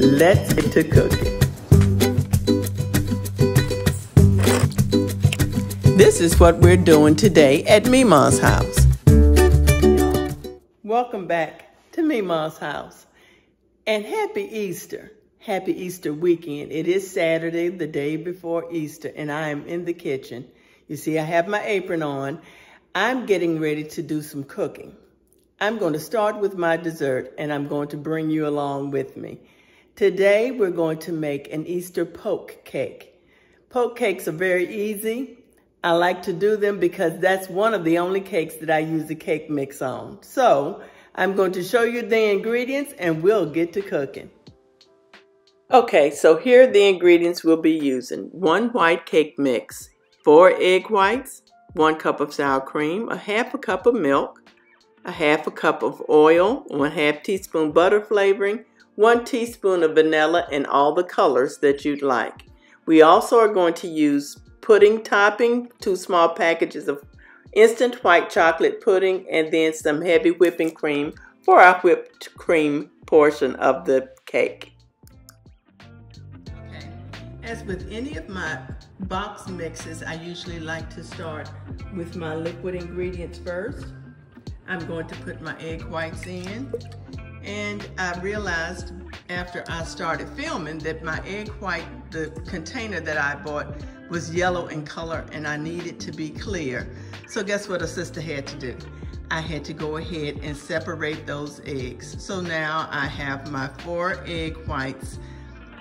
Let's get to cooking. This is what we're doing today at Memaw's house. Welcome back to Memaw's house. And happy Easter. Happy Easter weekend. It is Saturday, the day before Easter, and I am in the kitchen. You see, I have my apron on. I'm getting ready to do some cooking. I'm going to start with my dessert, and I'm going to bring you along with me. Today, we're going to make an Easter poke cake. Poke cakes are very easy. I like to do them because that's one of the only cakes that I use the cake mix on. So, I'm going to show you the ingredients, and we'll get to cooking. Okay, so here are the ingredients we'll be using. 1 white cake mix, 4 egg whites, 1 cup of sour cream, 1/2 cup of milk, 1/2 cup of oil, 1/2 teaspoon butter flavoring, 1 teaspoon of vanilla, and all the colors that you'd like. We also are going to use pudding topping, 2 small packages of instant white chocolate pudding, and then some heavy whipping cream for our whipped cream portion of the cake. Okay, as with any of my box mixes, I usually like to start with my liquid ingredients first. I'm going to put my egg whites in, and I realized after I started filming that my egg white, the container that I bought, was yellow in color and I needed to be clear. So guess what a sister had to do? I had to go ahead and separate those eggs. So now I have my 4 egg whites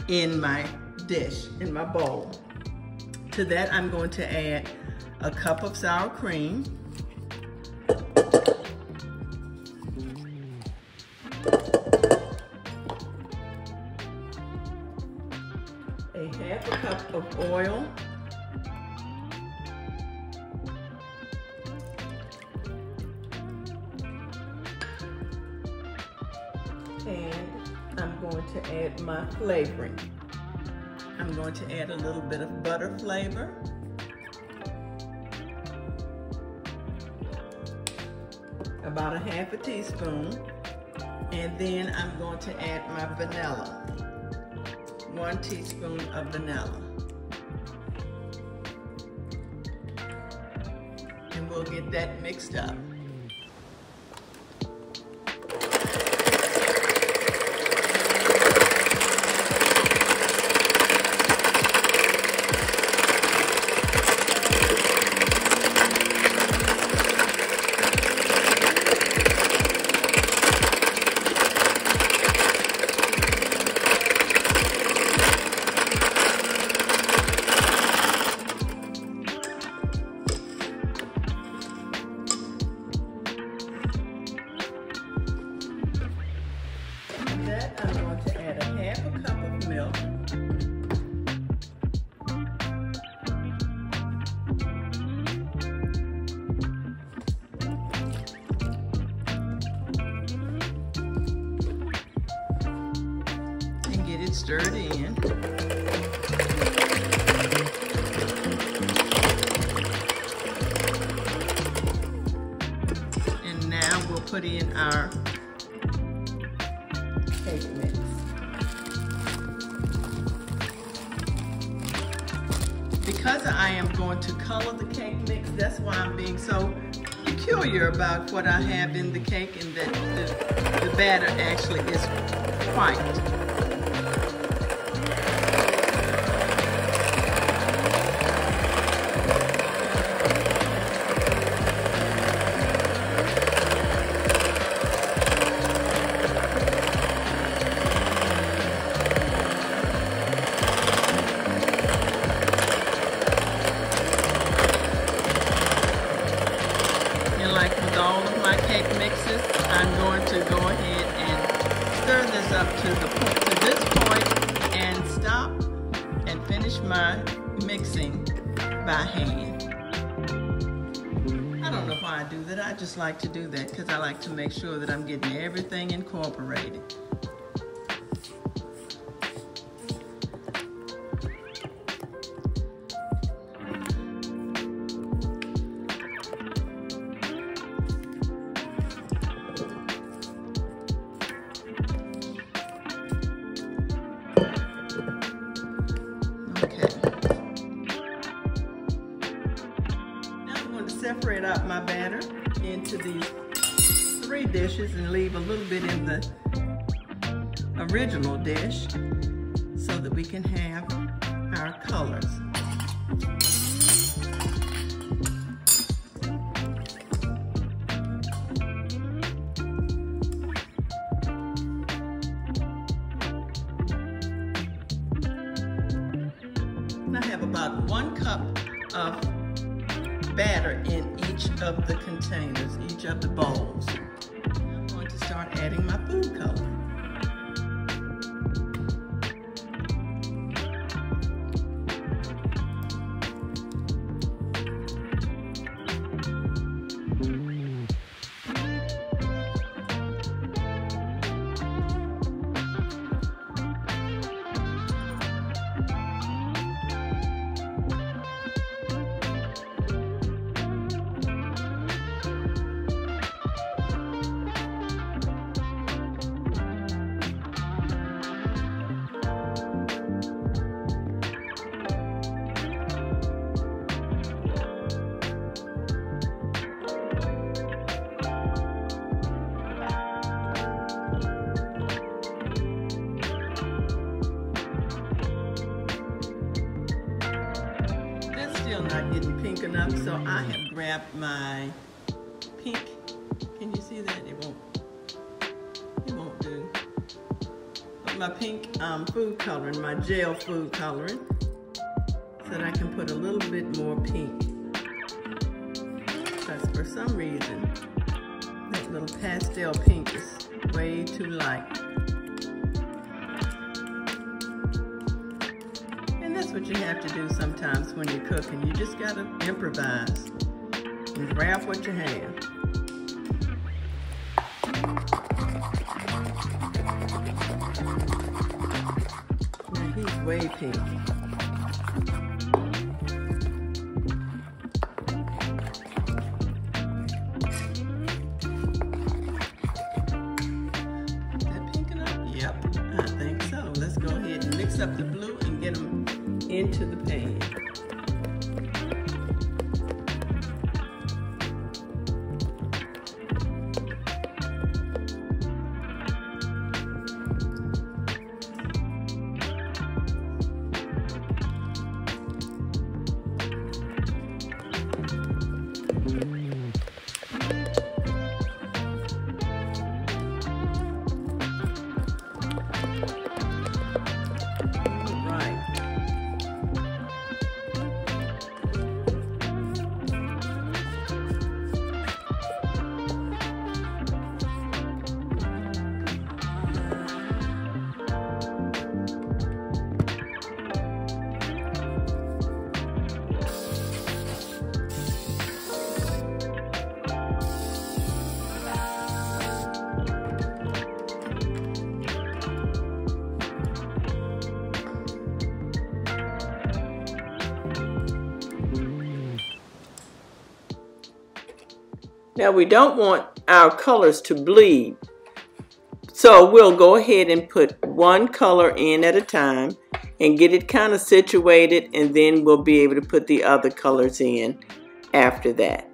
in my dish, in my bowl. To that, I'm going to add a cup of sour cream, a 1/2 cup of oil, and I'm going to add my flavoring. I'm going to add a little bit of butter flavor, about 1/2 teaspoon, and then I'm going to add my vanilla, 1 teaspoon of vanilla. And we'll get that mixed up. I'm going to add 1/2 cup of milk, and get it stirred in. And now we'll put in our cake mix. Because I am going to color the cake mix, that's why I'm being so peculiar about what I have in the cake, and that the batter actually is white. Like with all of my cake mixes, I'm going to go ahead and stir this up to this point and stop and finish my mixing by hand. I don't know why I do that. I just like to do that because I like to make sure that I'm getting everything incorporated. spread out my batter into these 3 dishes and leave a little bit in the original dish so that we can have our colors. I have about 1 cup of batter in each of the containers, each of the bowls. I'm going to start adding my food color. Still not getting pink enough, so I have grabbed my pink. Can you see that? It won't do. But my pink food coloring, my gel food coloring, so that I can put a little bit more pink. Because for some reason, that little pastel pink is way too light. That's what you have to do sometimes when you're cooking. You just gotta improvise and grab what you have. Now he's way pink. Is that pink enough? Yep, I think so. Let's go ahead and mix up the blue and get them into the pan. Now we don't want our colors to bleed, so we'll go ahead and put 1 color in at a time and get it kind of situated, and then we'll be able to put the other colors in after that.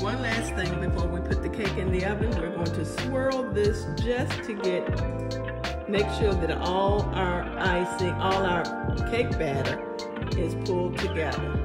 one last thing before we put the cake in the oven. We're going to swirl this just to make sure that all our icing, all our cake batter is pulled together.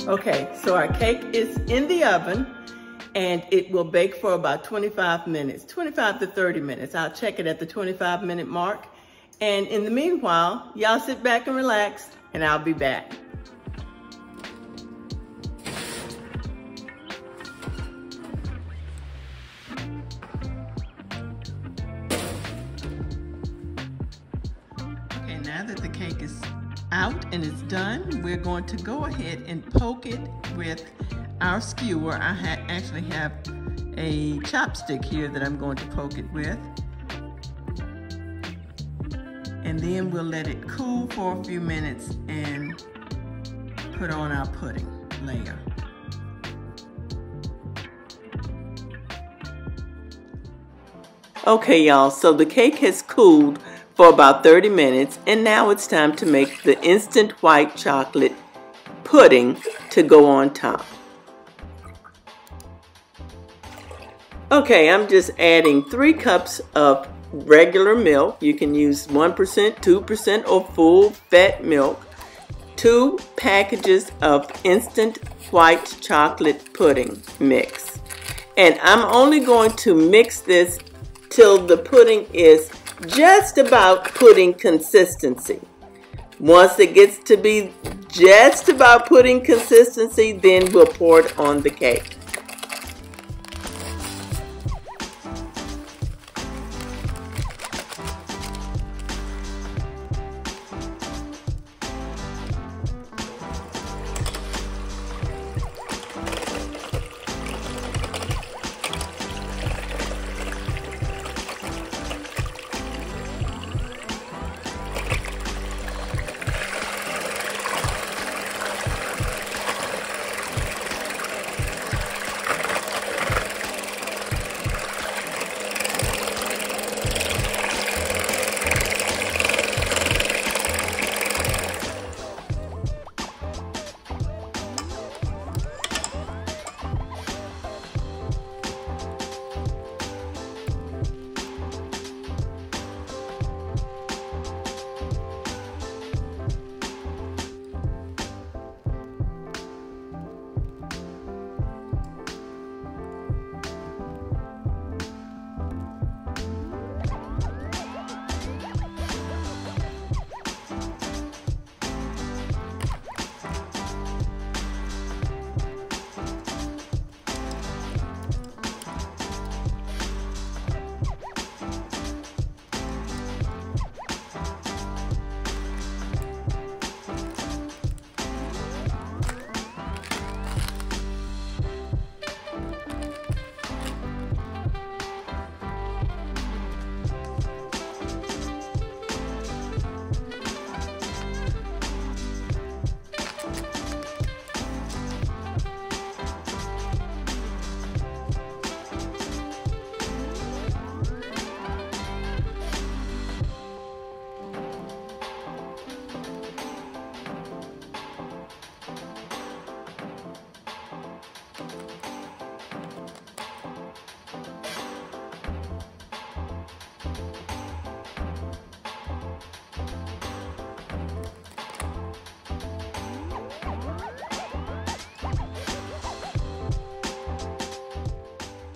Okay, so our cake is in the oven and it will bake for about 25 minutes, 25 to 30 minutes. I'll check it at the 25-minute mark. And in the meanwhile, y'all sit back and relax and I'll be back. Okay, now that the cake is out and it's done, we're going to go ahead and poke it with our skewer. I actually have a chopstick here that I'm going to poke it with. And then we'll let it cool for a few minutes and put on our pudding layer. Okay, y'all, so the cake has cooled for about 30 minutes, and now it's time to make the instant white chocolate pudding to go on top. Okay, I'm just adding 3 cups of regular milk. You can use 1%, 2%, or full fat milk. 2 packages of instant white chocolate pudding mix. And I'm only going to mix this till the pudding is just about pudding consistency. Once it gets to be just about pudding consistency, then we'll pour it on the cake.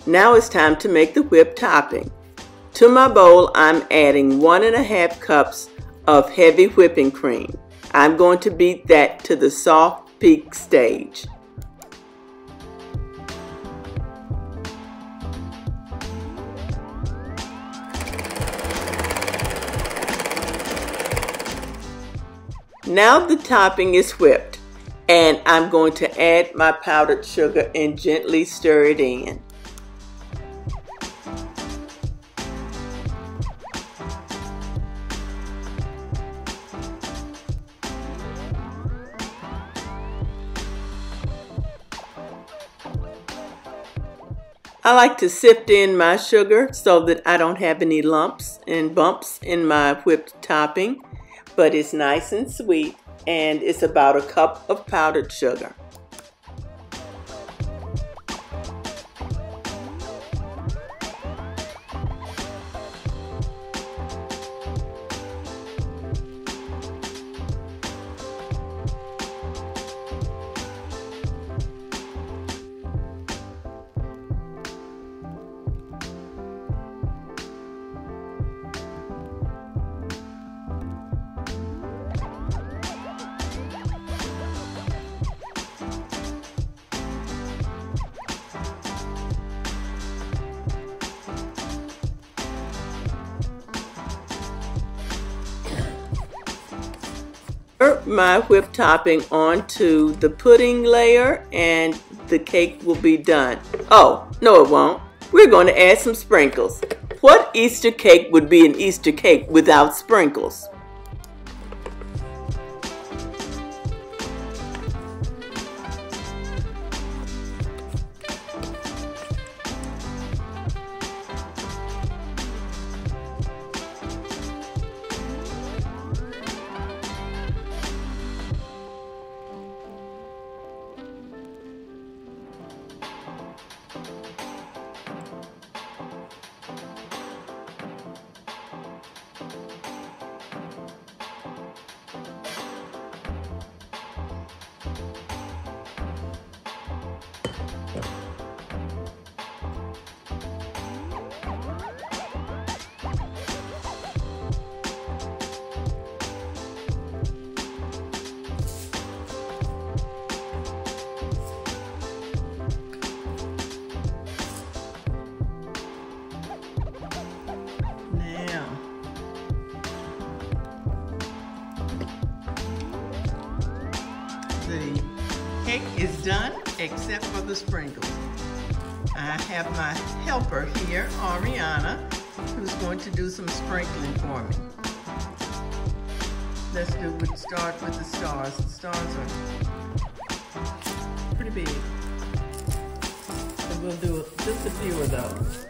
Now it's time to make the whipped topping. To my bowl, I'm adding 1½ cups of heavy whipping cream. I'm going to beat that to the soft peak stage. Now the topping is whipped, and I'm going to add my powdered sugar and gently stir it in. I like to sift in my sugar so that I don't have any lumps and bumps in my whipped topping, but it's nice and sweet, and it's about a cup of powdered sugar. My whipped topping onto the pudding layer and the cake will be done. Oh, no it won't. We're going to add some sprinkles. What Easter cake would be an Easter cake without sprinkles? The cake is done except for the sprinkles. I have my helper here, Ariana, who's going to do some sprinkling for me. Let's start with the stars. The stars are pretty big. So we'll do just a few of those.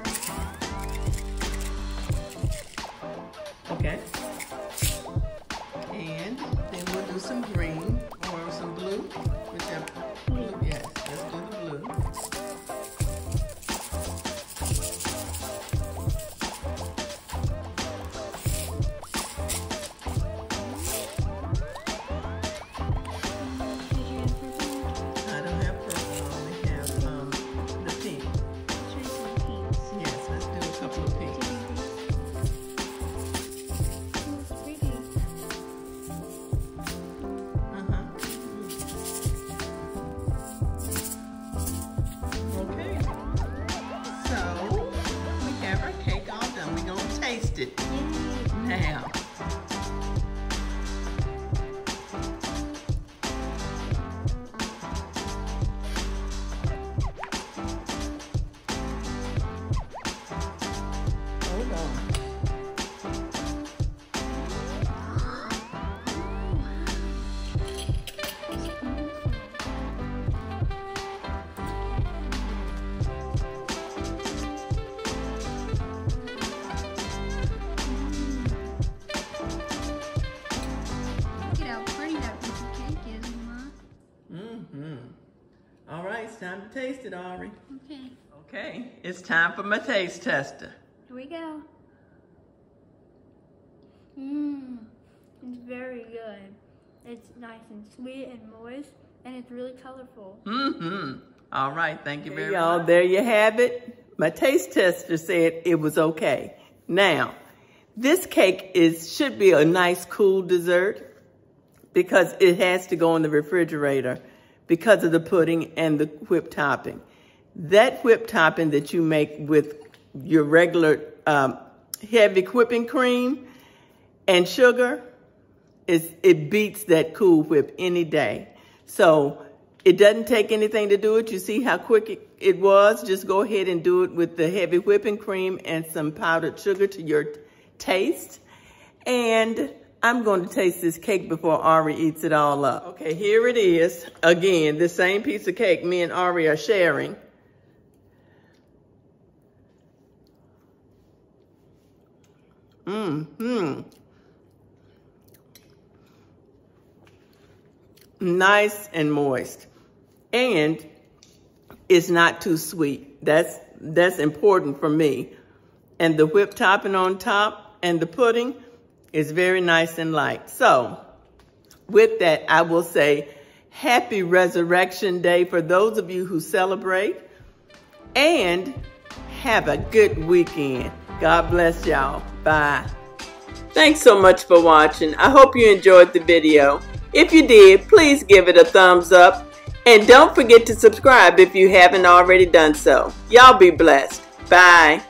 Okay. And then we'll do some green or some blue, whichever. Blue, yes, let's do the blue. I don't have purple, I only have the pink. Yes, let's do a couple of pinks. Taste it now. Hold on. All right, it's time to taste it, Ari. Okay. Okay, it's time for my taste tester. Here we go. It's very good. It's nice and sweet and moist, and it's really colorful. All right, thank you very much. Y'all, there you have it. My taste tester said it was okay. Now, this cake should be a nice cool dessert because it has to go in the refrigerator because of the pudding and the whipped topping. That whipped topping that you make with your regular heavy whipping cream and sugar, it beats that Cool Whip any day. So it doesn't take anything to do it. You see how quick it was? Just go ahead and do it with the heavy whipping cream and some powdered sugar to your taste. And I'm going to taste this cake before Ari eats it all up. Okay, here it is. Again, the same piece of cake me and Ari are sharing. Nice and moist. And it's not too sweet. That's important for me. And the whipped topping on top and the pudding is very nice and light. So with that, I will say happy Resurrection Day for those of you who celebrate, and have a good weekend. God bless y'all. Bye. Thanks so much for watching. I hope you enjoyed the video. If you did, please give it a thumbs up. And don't forget to subscribe if you haven't already done so. Y'all be blessed. Bye.